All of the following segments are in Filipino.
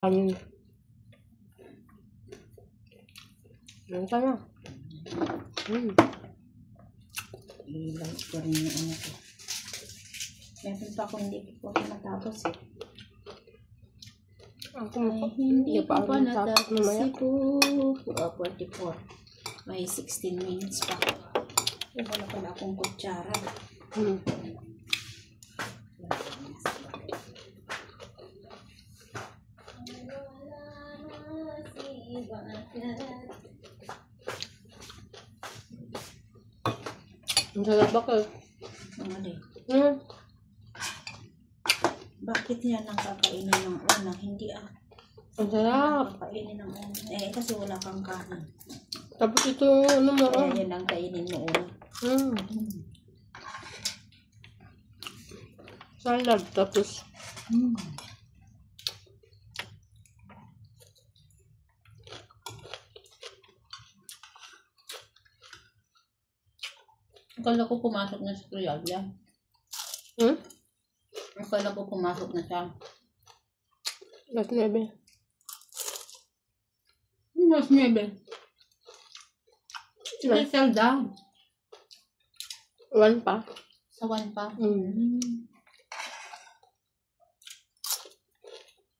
Ayun. Ano ka na? Ilang ko rin yung ano ko. Meron pa ako hindi ko pa matapos eh. Hindi ko pa natapos si Pupu. 44. May 16 minutes pa. Wala pala akong kutsara. Ang sarap ba ka? Ang alin? Bakit yan ang kakainin ng una? Hindi ah. Ang sarap. Kakainin ng una. Kasi wala kang kanin. Tapos ito, ano mo? Kaya yan ang kainin mo una. Salad, tapos. Akala ko pumasok na sa Kriyalia. Akala ko pumasok na siya. Las 9. Mas 9. Special daw. 1 pa. Sa 1 pa.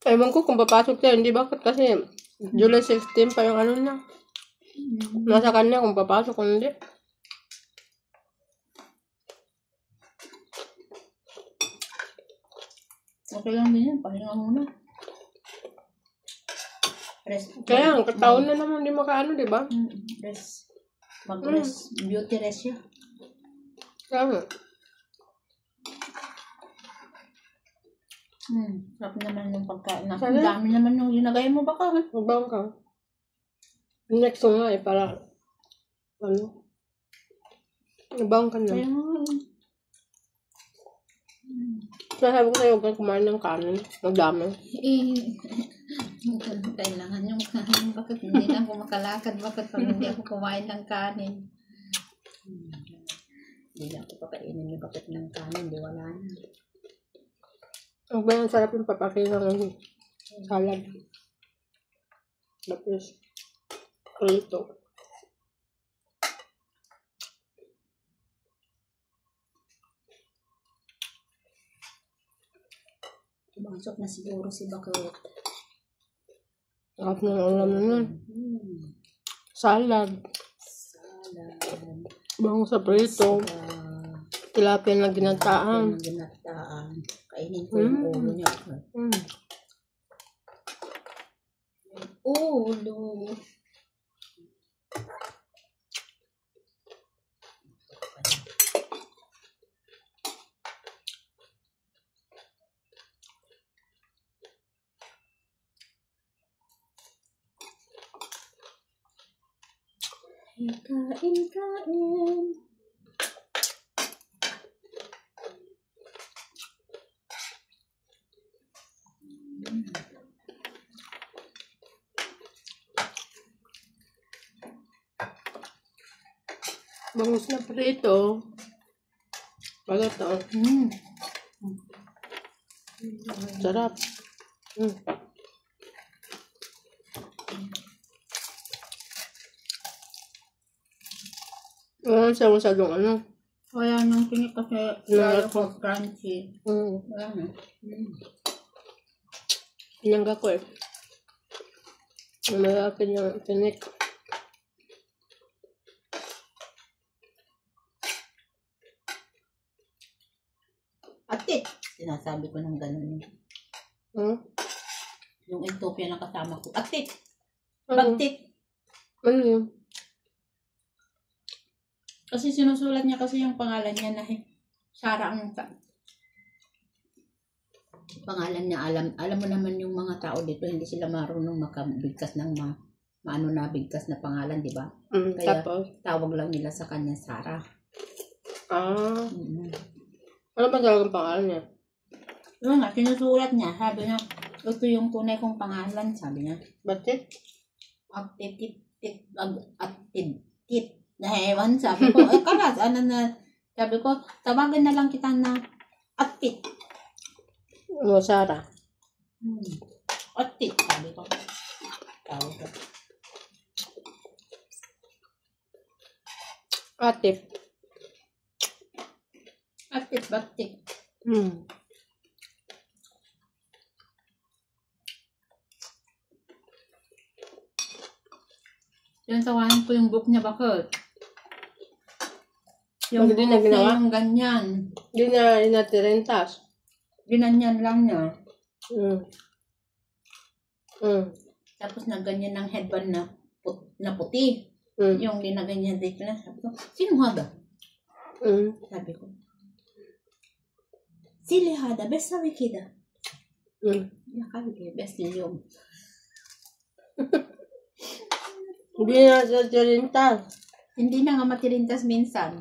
Ewan ko kung papasok siya, hindi bakit kasi July 16 pa yung ano na. Nasa kanya kung papasok o hindi. Okay lang din yan. Pahinga muna. Rest. Kaya ang kataon na naman di makaano, di ba? Rest. Mag-rest. Beauty rest yun. Kaya Sarap naman yung pagkain. Ang dami naman yung ginagay mo baka. Magbawang ka. Next nga eh, para ano? Magbawang ka na. Kaya Sasabi ko sa'yo, huwag kang kumain ng kanin. Magdami. Kailangan yung kanin. Bakit hindi na ako makalakad? Bakit pag hindi ako kumain ng kanin? Hindi na ako pakainin yung bakit ng kanin. Di wala na. Ang ba yung sarap yung papakita ng salad. Tapos, prito. Pumasok na siguro si Bakit. Sarap ng ulam na nun. Salad. Bango sa prito. Tilapia na ginataan. Kainin ko yung ulo niya. Ulo. Kain. Bangus na prito. Bagat to. Sarap. Wala siya masyadong ano. Kaya nang tingin kasi lalo ko crunchy. Wala na. Pinangga ko eh. Malapin yung tinik. Atit! Sinasabi ko ng ganun. Yung Ethiopia na kasama ko. Atit! Bagtit! Ano yun? Kasi sinusulat niya kasi yung pangalan niya na Sarah ang pangalan niya. Alam mo naman yung mga tao dito, hindi sila marunong makabigkas ng bigkas na pangalan, di ba? Kaya Tapos? tawag lang nila sa kanya Sarah. Ano ba talagang pangalan niya? Yun nga, sinusulat niya. Sabi niya, ito yung tunay kong pangalan, sabi niya. Batit? Atit. Nahewan, sabi ko. Kalas, sabi ko, tawagan na lang kita na Atit. Sarah. Ati, sabi ko. Tawag ko. Atip. Atit, batik. Yung tawanan ko yung book niya, bakit? Yung Hindi book na ginawa? niya yung ganyan. Hindi na inatirentas. Ginanyan lang niya. Tapos na ganyan ng headband na puti. Yung ginaganyan dito na. Sabi ko, sino Hada? Sabi ko. Sili Hada, best sa wikida. Nakabi kayo, best yung. Hindi na inatirentas. Hindi na nga matirintas minsan.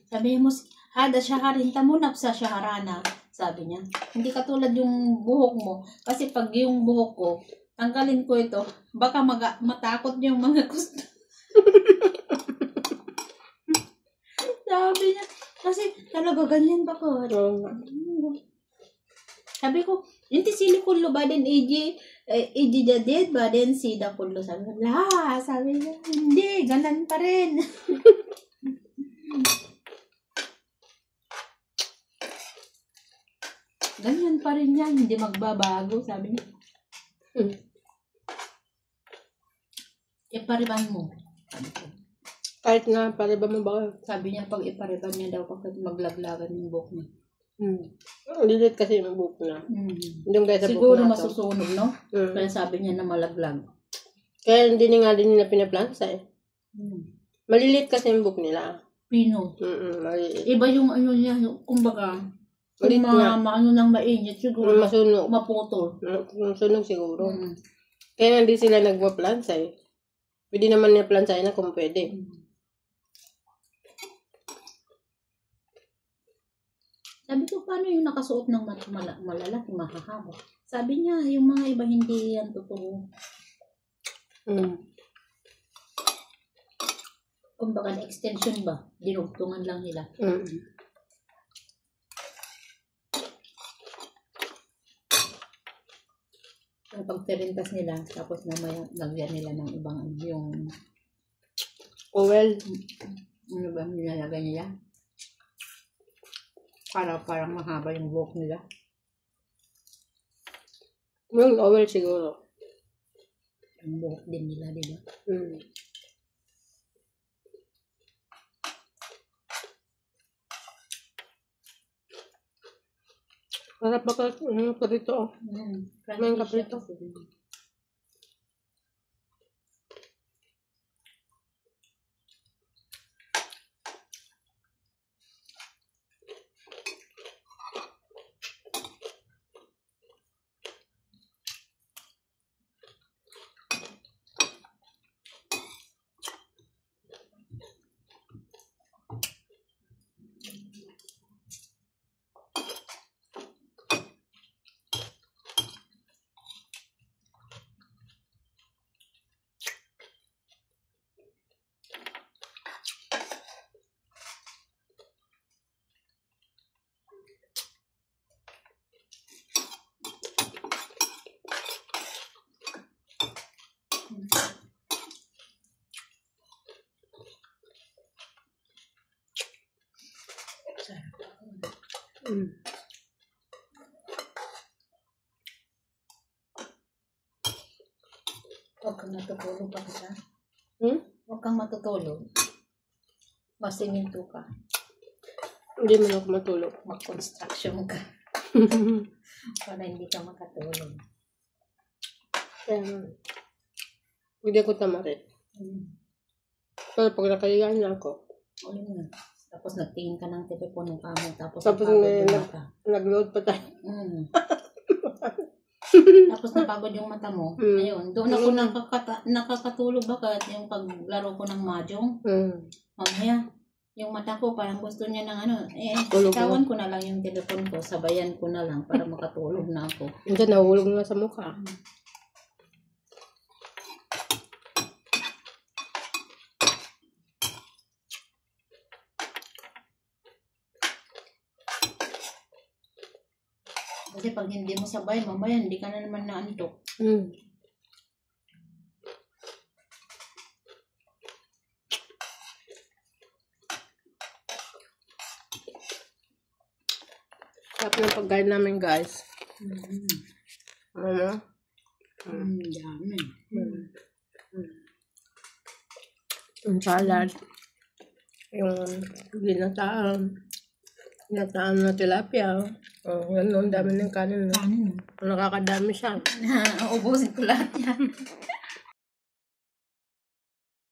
Sabi mo, Hada, shaharinta mo na sa shaharana. Sabi niya. Hindi katulad yung buhok mo. Kasi pag yung buhok ko, tanggalin ko ito, baka matakot yung mga gusto. Sabi niya. Kasi talaga ganyan ba ko? Sabi ko, hindi sili kullo ba din iji jadid ba din sida kullo. Sabi ko, sabi niya, hindi, ganan pa rin. Ganyan pa rin yan, hindi magbabago, sabi niya. Ipariban mo. Sabi ko. Kahit na pariban mo ba? Sabi niya, pag ipariban niya daw, kapag maglaglagan yung buhok niya. Lilit kasi yung buhok na. Yung siguro masusunog, no? Kaya sabi niya na malaglag. Kaya hindi nga din nila pinaplansa eh. Malilit kasi yung buhok nila. Pino. Malilit. Iba yung ano niya, kumbaga, kung maano nang mainit, siguro masunog. maputol. Masunog siguro. Kaya hindi sila nagpa-plansa eh. Pwede naman niya plansahin na kung pwede. Sabi ko, paano yung nakasuot ng malalaki, mahahaba? Sabi niya, yung mga iba hindi yan totoo. Kumbaga na extension ba? Dinugtungan lang nila. Yung pagtirintas nila, tapos mamaya lagyan nila ng ibang yung Owel. Ano ba nilalagay nila? Parang mahaba yung buhok nila. Yung owel siguro. Yung buhok din nila, di ba? Harap ba kaprito? May kaprito. Huwag kang matutulog pa kita. Huwag kang matutulog. Masiminto ka. Hindi mo na ako matulog. Mag-construction ka. Para hindi ka makatulog. Hindi ako tamarin. Pero pag nakahigaan na ako. O yun na. Tapos nagtingin ka ng telepono ka mo. Tapos nag-load pa tayo. Tapos napagod yung mata mo. Ayun. Doon ako nakakatulog ba yung paglaro ko ng mahjong. Mamaya, yung mata ko parang gusto niya ng ano. Itawan ko na lang yung telepon ko. Sabayan ko na lang para makatulog na ako. Hindi, nahulog na sa mukha. Kasi pag hindi mo sabay, mamaya hindi ka na naman naantok. Sarap ng pagkain namin, guys. Ano? Dami. Yung salad. Yung ginataan na tilapia. Yan, ang dami ng kanin. Kanin. Nakakadami siya. Ubusin ko lahat yan.